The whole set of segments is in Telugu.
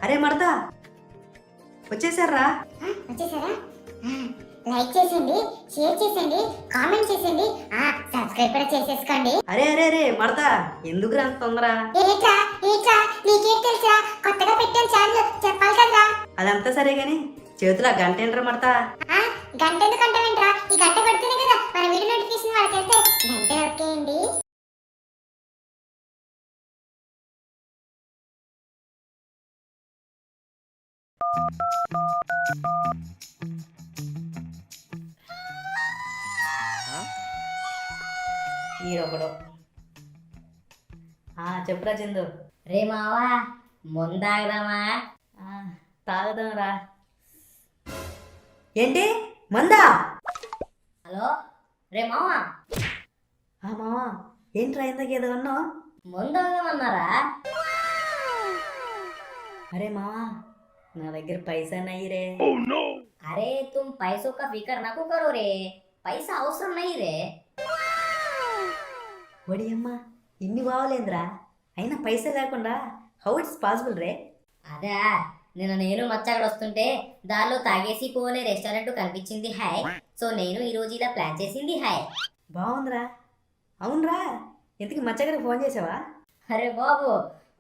అరే మడతా వచ్చేసారా? వచ్చేసారా? లైక్ చేసేయండి, షేర్ చేసేయండి, కామెంట్ చేసేయండి, సబ్స్క్రైబ్ కూడా చేసేసుకోండి. అరే అరే అరే మడతా ఎందుకు అంత తొందర? ఏట్రా ఏట్రా నీకేం తెలుసా? కొత్తగా పెట్టాను ఛానల్, చెప్పాలి కదరా. అదంతా సరే గాని చేతిలో గంట ఏంట్రా మడతా? గంట ఎందుకు అంటావేంట్రా? ఈ గంట కొడితేనే కదా మన వీడియో నోటిఫికేషన్ వాళ్ళకి వెళ్తే గంట నొక్కేయండి. ఈరొకడు చెప్పురా చందు. రే మావా ముందాగదామా? తాగుదాం రా. ఏంటి మందా? హలో రే మావా. మావా ఏంట్రా ఇందాక ఏదో అన్నావు? ముందాగదామన్నారా? అరే మావా నా దగ్గర పైసా నయ్యి రే. అరే తుమ్ पैसों का फिकर ना करो रे, पैसा అవసరం नहीं रे. వడి అమ్మా ఇన్ని బావలేంద్రా, అయినా పైసా లేకుండా హౌ ఇట్స్ పాసిబుల్ రే? అదే నేను మచ్చగడ వస్తుంటే దారిలో తాగేసి పోలే రెస్టారెంట్ కనిపించింది హాయ్. సో నేను ఈ రోజు ఇలా ప్లాన్ చేసింది హాయ్. బాగుందిరా. అవునరా ఇంతకి మచ్చగారికి ఫోన్ చేసావా? అరే బాబు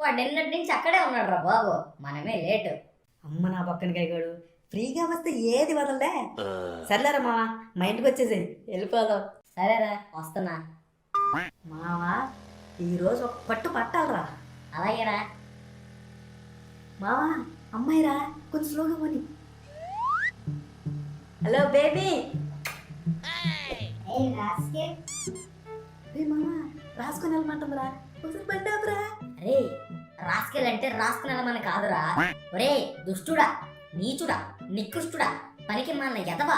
వాడు నిన్నటి నుంచి అక్కడే ఉన్నాడు రా బాబు, మనమే లేటు. అమ్మ నా పక్కన కైగాడు ఫ్రీగా వస్తే ఏది వదలలే. సర్లేరా మావా మా ఇంటికి వచ్చేసి వెళ్ళిపోదాం. సరేరా వస్తున్నా. మావా ఈరోజు ఒక పట్టు పట్టాలరా. అలాగేరా. మావా అమ్మాయిరా కొంచెం స్లోగా పోని. Hello baby. రే మావా రాసుకొని వెళ్ళమంటుందిరా, ఒకసారి బండి ఆపురా. అరే రాసుకెళ్ళంటే రాసుకుని వెళ్ళమని కాదురా. ఒరే దుష్టుడా, నీచుడా, నికృష్టుడా, పనికి మన ఎదవ,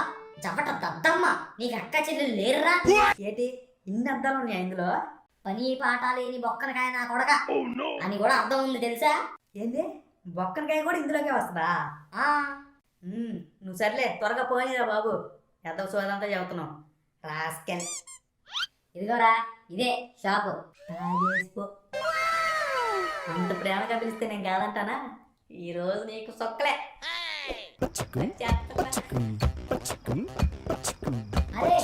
చవట దద్దమ్మ, నీకు అక్క చెల్లెలు లేరురా? ఏంటి ఇన్ని అర్థాలు ఉన్నాయి ఇందులో? పని పాట లేని బొక్కనకాయ నా కొడక అని కూడా అర్థం ఉంది తెలుసా? ఏంది బొక్కనకాయ కూడా ఇందులోకే వస్తుందా? నువ్వు సర్లే త్వరగా పోయిరా బాబు, ఎంత సోదంతా చెబుతున్నావు. రాస్కెల్. ఇదిగోరా ఇదే షాపు. తాగేసిపో. అంత ప్రేమగా పిలిస్తే నేను కాదంటానా? ఈరోజు నీకు సొక్కలే. అరే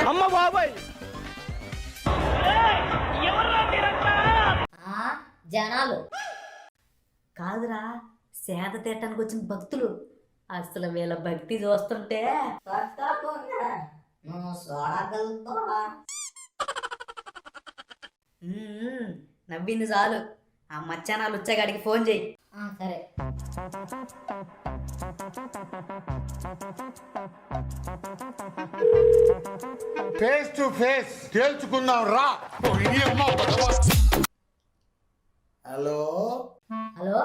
అమ్మ బాబాయ్ జనాలు కాదురా సేద తీయటానికి వచ్చిన భక్తులు. అసలు వీళ్ళ భక్తి చూస్తుంటే నవ్వింది చాలు. ఆ మచ్చానాలు వచ్చాగాడికి ఫోన్ చేయి. సరే. ఫేస్ టు ఫేస్ తేల్చుకుందాం రా. హలో హలో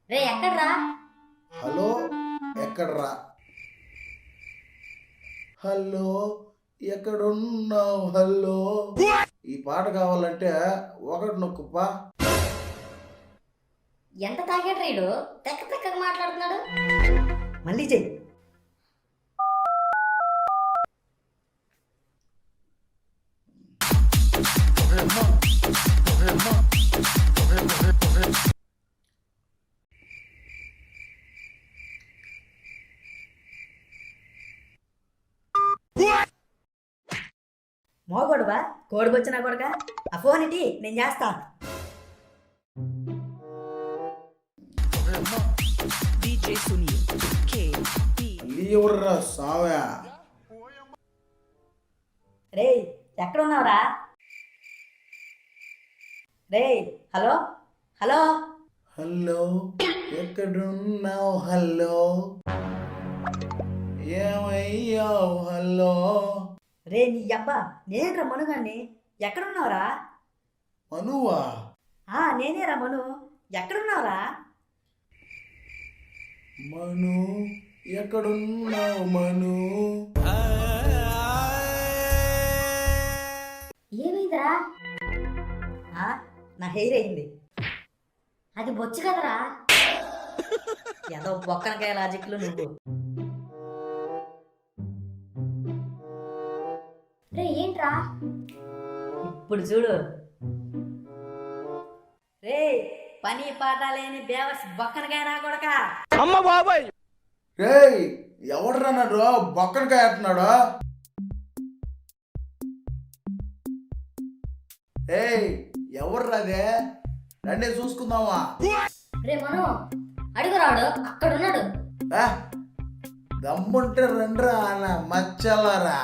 రే ఎక్కడ్రా? హలో ఎక్కడ్రా? హలో ఎక్కడున్నావు? హలో ఈ పాట కావాలంటే ఒకటి నొక్కుపా. ఎంత తాగాడు రీడు, తెక్క తెక్కగా మాట్లాడుతున్నాడు. మళ్ళీ చెయ్యి. మోగొడవా కోడికొచ్చినా కొడక, ఆ ఫోన్ ఇటీ నేను చేస్తా. ఎవర్రా సావా? రే ఎక్కడున్నావురా? రే హలో హలో. హలో ఎక్కడున్నావు? హలో ఏమయ్యావు? హలో రే నీ అబ్బా నేనేరా మనుగాన్ని, ఎక్కడున్నావురా? మనువా? నేనేరా మను, ఎక్కడున్నావురా? మను ఎక్కడున్నావు? మను ఏమైందిరా? నా హెయిర్ అయింది. అది బొచ్చు కదరా. ఏదో బొక్కనకాయ లాజిక్లు నువ్వు. రే ఏంట్రా? ఇప్పుడు చూడు. రే పని పాట లేని బేవస్ బొక్కనకైనా కొడక. అమ్మ బాబాయ్. రేయ్ ఎవడ్రా నాడు బొక్కనకాయ అంటున్నాడు? ఏయ్ ఎవర్రా అదే? రండి చూసుకుందామా. రే మను అడుగురాడు అక్కడున్నాడు. ఆ, దమ్ముంటే రండ్రా అన్న మచ్చలారా.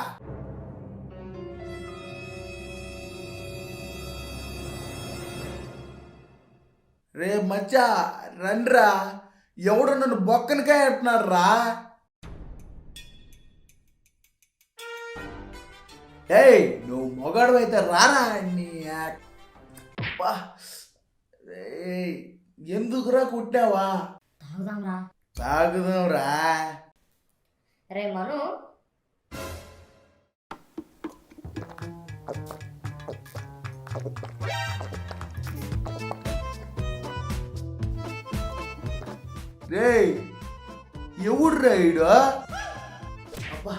రే మచ్చా రండ్రా, ఎవడు నన్ను బొక్కనకాయ అంటున్నాడు రా. ఏయ్ నువ్వు మొగాడు అయితే రారా నీ అబ్బా. రేయ్ ఎందుకురా కుట్టావా? తాగుదాంరా. తాగుదాంరా. రే మను రేయ్ ఎవడ్రా ఈడు? అబ్బా.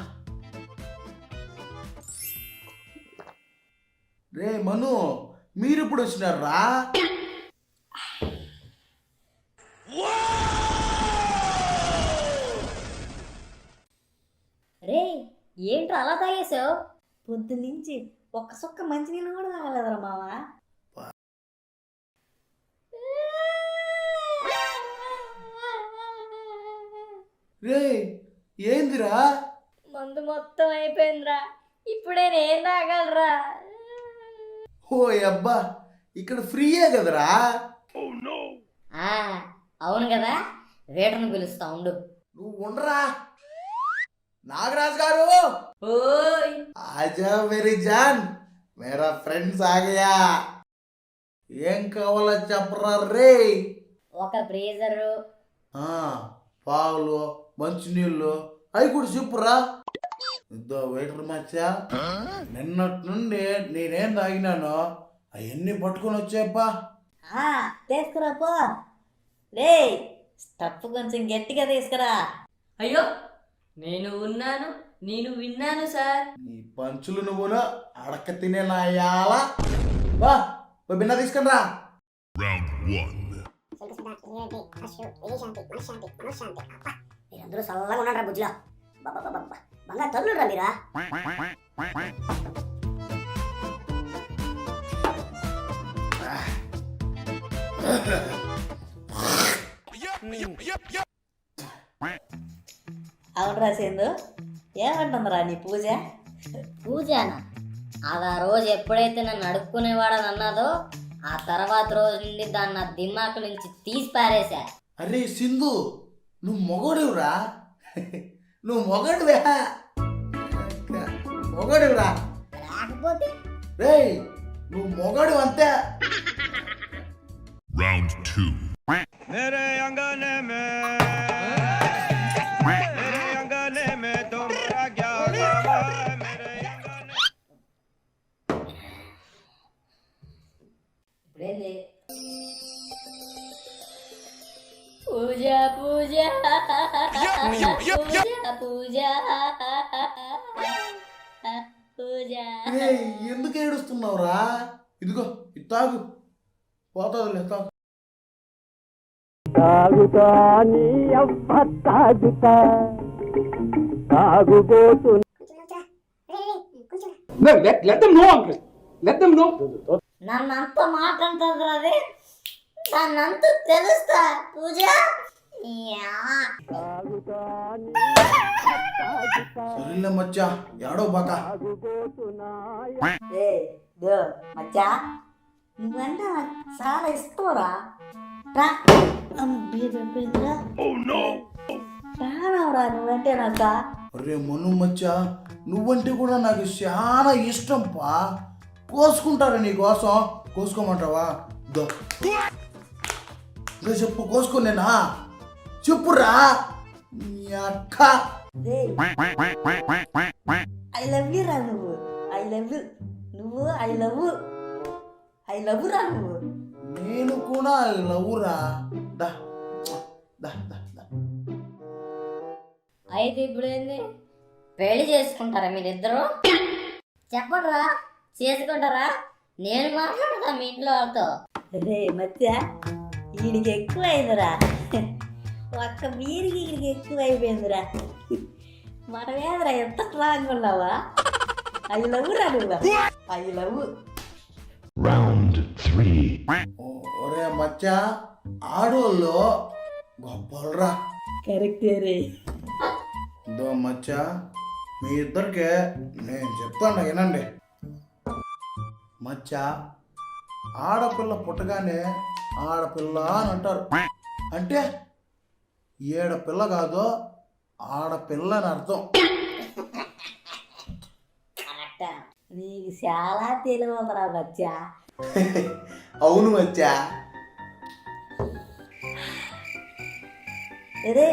రే మను మీరెప్పుడు వచ్చినారా? రే ఏంట్రా అలా తాగేసావు? పొద్దు నుంచి ఒక్క సొక్క మంచినీళ్ళు కూడా తాగలేదురా మావా. రే ఏందిరా? మందు మొత్తం అయిపోయిందిరా. ఇప్పుడే నేను తాగలరా. ఓ అబ్బా ఇక్కడ ఫ్రీయే కదరా. అవును కదా, వేటను పిలుస్తా ఉండు. నువ్వు ఉండరా. నాగరాజ్ గారు ఓయ్ ఆజా మేరీ జాన్, మేరా ఫ్రెండ్స్ ఆగయా. ఏం కావాలో చెప్పరా రే. ఒక బ్రీజరు, పాలు మంచినీళ్ళు అవి కూడా చెప్పురా. ఇద్దో వెయిటర్ మచ్చా, నిన్నటి నుండి నేనేం తాగినానో అవన్నీ పట్టుకొని వచ్చేప్పా. తీసుకురా పో. రే స్టఫ్ కొంచెం గట్టిగా తీసుకురా. అయ్యో నేను ఉన్నాను, నేను విన్నాను సార్. నీ పంచులు నువ్వును అడక తినే నాయాల. వా ఓ బిన్న తీసుకుని రా. మీరందరూ చల్లగా ఉన్నారా బుజ్జిగా? బంగారు తల్లురా మీరా. అవునరా సేందు, ఏమంటుందిరా నీ పూజ? పూజానా? అది ఆ రోజు ఎప్పుడైతే నన్ను అడుక్కునేవాడని అన్నదో ఆ తర్వాత రోజు నుండి దాన్ని నా దిమాకు నుంచి తీసి పారేశా. అరే సింధు నువ్వు మొగడురా. నువ్వు మొగడువే, మొగడురా. లేకపోతే రే నువ్వు మొగడు అంతే. Round 2. मेरे अंगने में तुम्हारा क्या काम है? मेरे अंगने ఇప్పుడేంది? పూజ పూజ పూజ పూజ. రే ఎందుకు ఏడుస్తున్నావురా? ఇదిగో ఇది తాగు, పోతుందిలే తాగు. తాగుతా నీ అవ్వ తాగుతా, తాగుబోతు. Let them know, uncle. Let them know. నన్నంత మాట అంటుంది అది, నన్నంత తెలుస్తా పూజ. సరేలే మచ్చా ఏడో బాక. ఏ దో మచ్చా, నువ్వంటే నాకు చాలా ఇష్టంరా. రా ప్రాణంరా నువ్వంటే నాక. అరే మను మచ్చా నువ్వంటే కూడా నాకు చాలా ఇష్టం పా. కోసుకుంటారా నీ కోసం? కోసుకోమంటావా? దో చెప్పు, కోసుకోనేనా? చెప్పురా నీ అక్క. ఐ లవ్ యూ రా నువ్వు. I love you. నువ్వు ఐ లవ్ రా నువ్వు. నేను కూడా లవ్వురా. దా దా దా దా. అయితే ఇప్పుడు ఏంది? పెళ్లి చేసుకుంటారా మీరిద్దరు? చెప్పండిరా, చేసుకుంటారా? నేను మాట్లాడతా మీ ఇంట్లో వాళ్ళతో. రే మధ్య వీడికి ఎక్కువైందిరా, ఒక్క వీరికి వీడికి ఎక్కువైపోయిందిరా. మనమేదరా ఎంత స్ట్రాంగ్ ఉన్నావా? ఐ లవ్ రా నువ్వు, ఐ లవ్. ఒరే మచ్చా, ఆడోళ్ళు గొప్పలరా. కరెక్టే రే. దో మచ్చా, మీ ఇద్దరికి నేను చెప్తాను వినండి. మచ్చా, ఆడపిల్ల పుట్టగానే ఆడపిల్ల అని అంటారు. అంటే ఏడపిల్ల కాదు, ఆడపిల్ల అని అర్థం. నీకు చాలా తెలియదురా మచ్చా. అవును మచ్చా. రే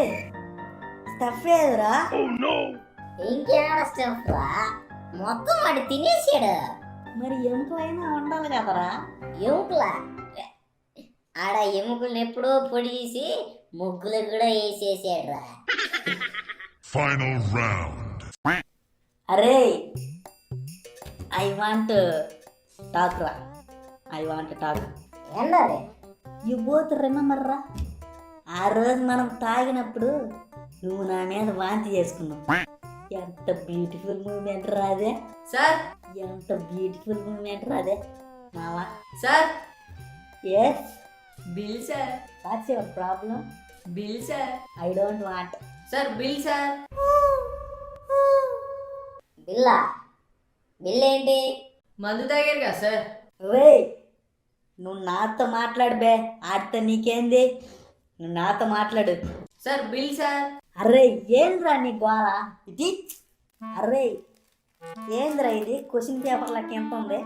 స్టఫ్ ఏదిరా? ఇంకేడ స్టెప్ రా, మొత్తం వాడు తినేసాడు. మరి ఎముకలైనా ఉండాలి కదరా. ఎముకలా? ఆడ ఎముకలు ఎప్పుడో పొడి చేసి ముగ్గులు కూడా వేసేసాడు రా. Final round. అరే ఐ వాంట్ టాక్ రా, ఐ వాంట్ టాక్. ఏంటది? యు బోత్ రిమెంబర్ రా, ఆ రోజు మనం తాగినప్పుడు నువ్వు నా మీద వాంతి చేసుకున్నావు. ఎంత బ్యూటిఫుల్ మూమెంట్ రాదే, సార్ ఎంత బ్యూటిఫుల్ మూమెంట్ రాదే మావా. Sir yes, bill sir, what's your problem? Bill sir. I don't want. Sir bill sir. బిల్లా? బిల్ ఏంటి? మందు తాగారు కదా సార్. రే నువ్వు నాతో మాట్లాడు బే, ఆడితే నీకేంది? నువ్వు నాతో మాట్లాడు. Sir bill sir. అరే ఏంద్రా నీ గోళ ఇది? అరే ఏంద్రా ఇది? క్వశ్చన్ పేపర్ లెక్క ఎంత ఉంది?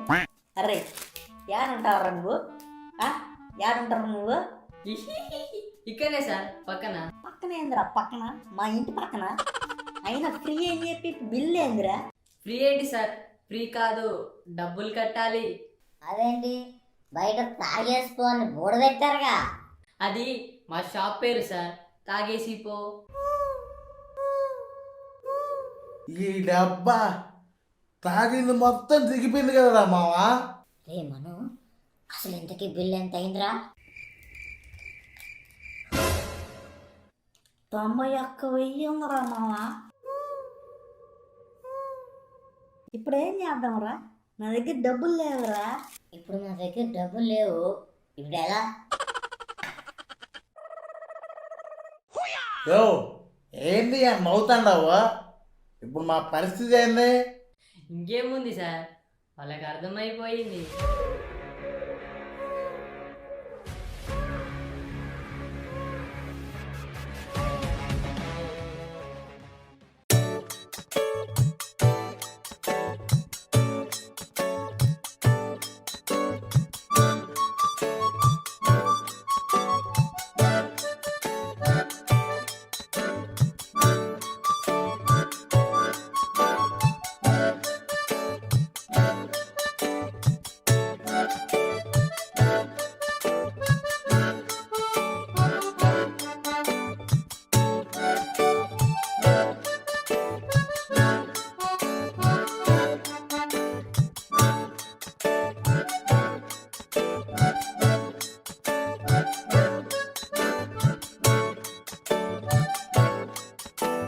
అరే ఏడుంటావురా నువ్వు? ఏడుంటారు నువ్వు? ఇక్కడనే సార్, పక్కన. పక్కన ఏందిరా? పక్కన మా ఇంటి పక్కన. అయినా ఫ్రీ అని చెప్పి బిల్ ఏందిరా? ఫ్రీ ఏంటి సార్? ఫ్రీ కాదు, డబ్బులు కట్టాలి. అదేంటి, బయట తాగేసుకోని బోర్డు పెట్టారుగా. అది మా షాప్ పేరు సార్, తాగేసి పో. ఈ డబ్బా తాగింది మొత్తం దిగిపోయింది కదరా మావా. రే మను, అసలు ఇంతకీ బిల్ ఎంత అయిందిరా? 91,000 ఉందిరా మావా. ఇప్పుడు ఏం చేద్దాంరా? నా దగ్గర డబ్బులు లేవురా. ఇప్పుడు నా దగ్గర డబ్బులు లేవు, ఇప్పుడు ఎలా? యో ఏంది నవ్వుతాండావు? ఇప్పుడు మా పరిస్థితి ఏంది? ఇంకేముంది సార్, వాళ్ళకి అర్థమైపోయింది.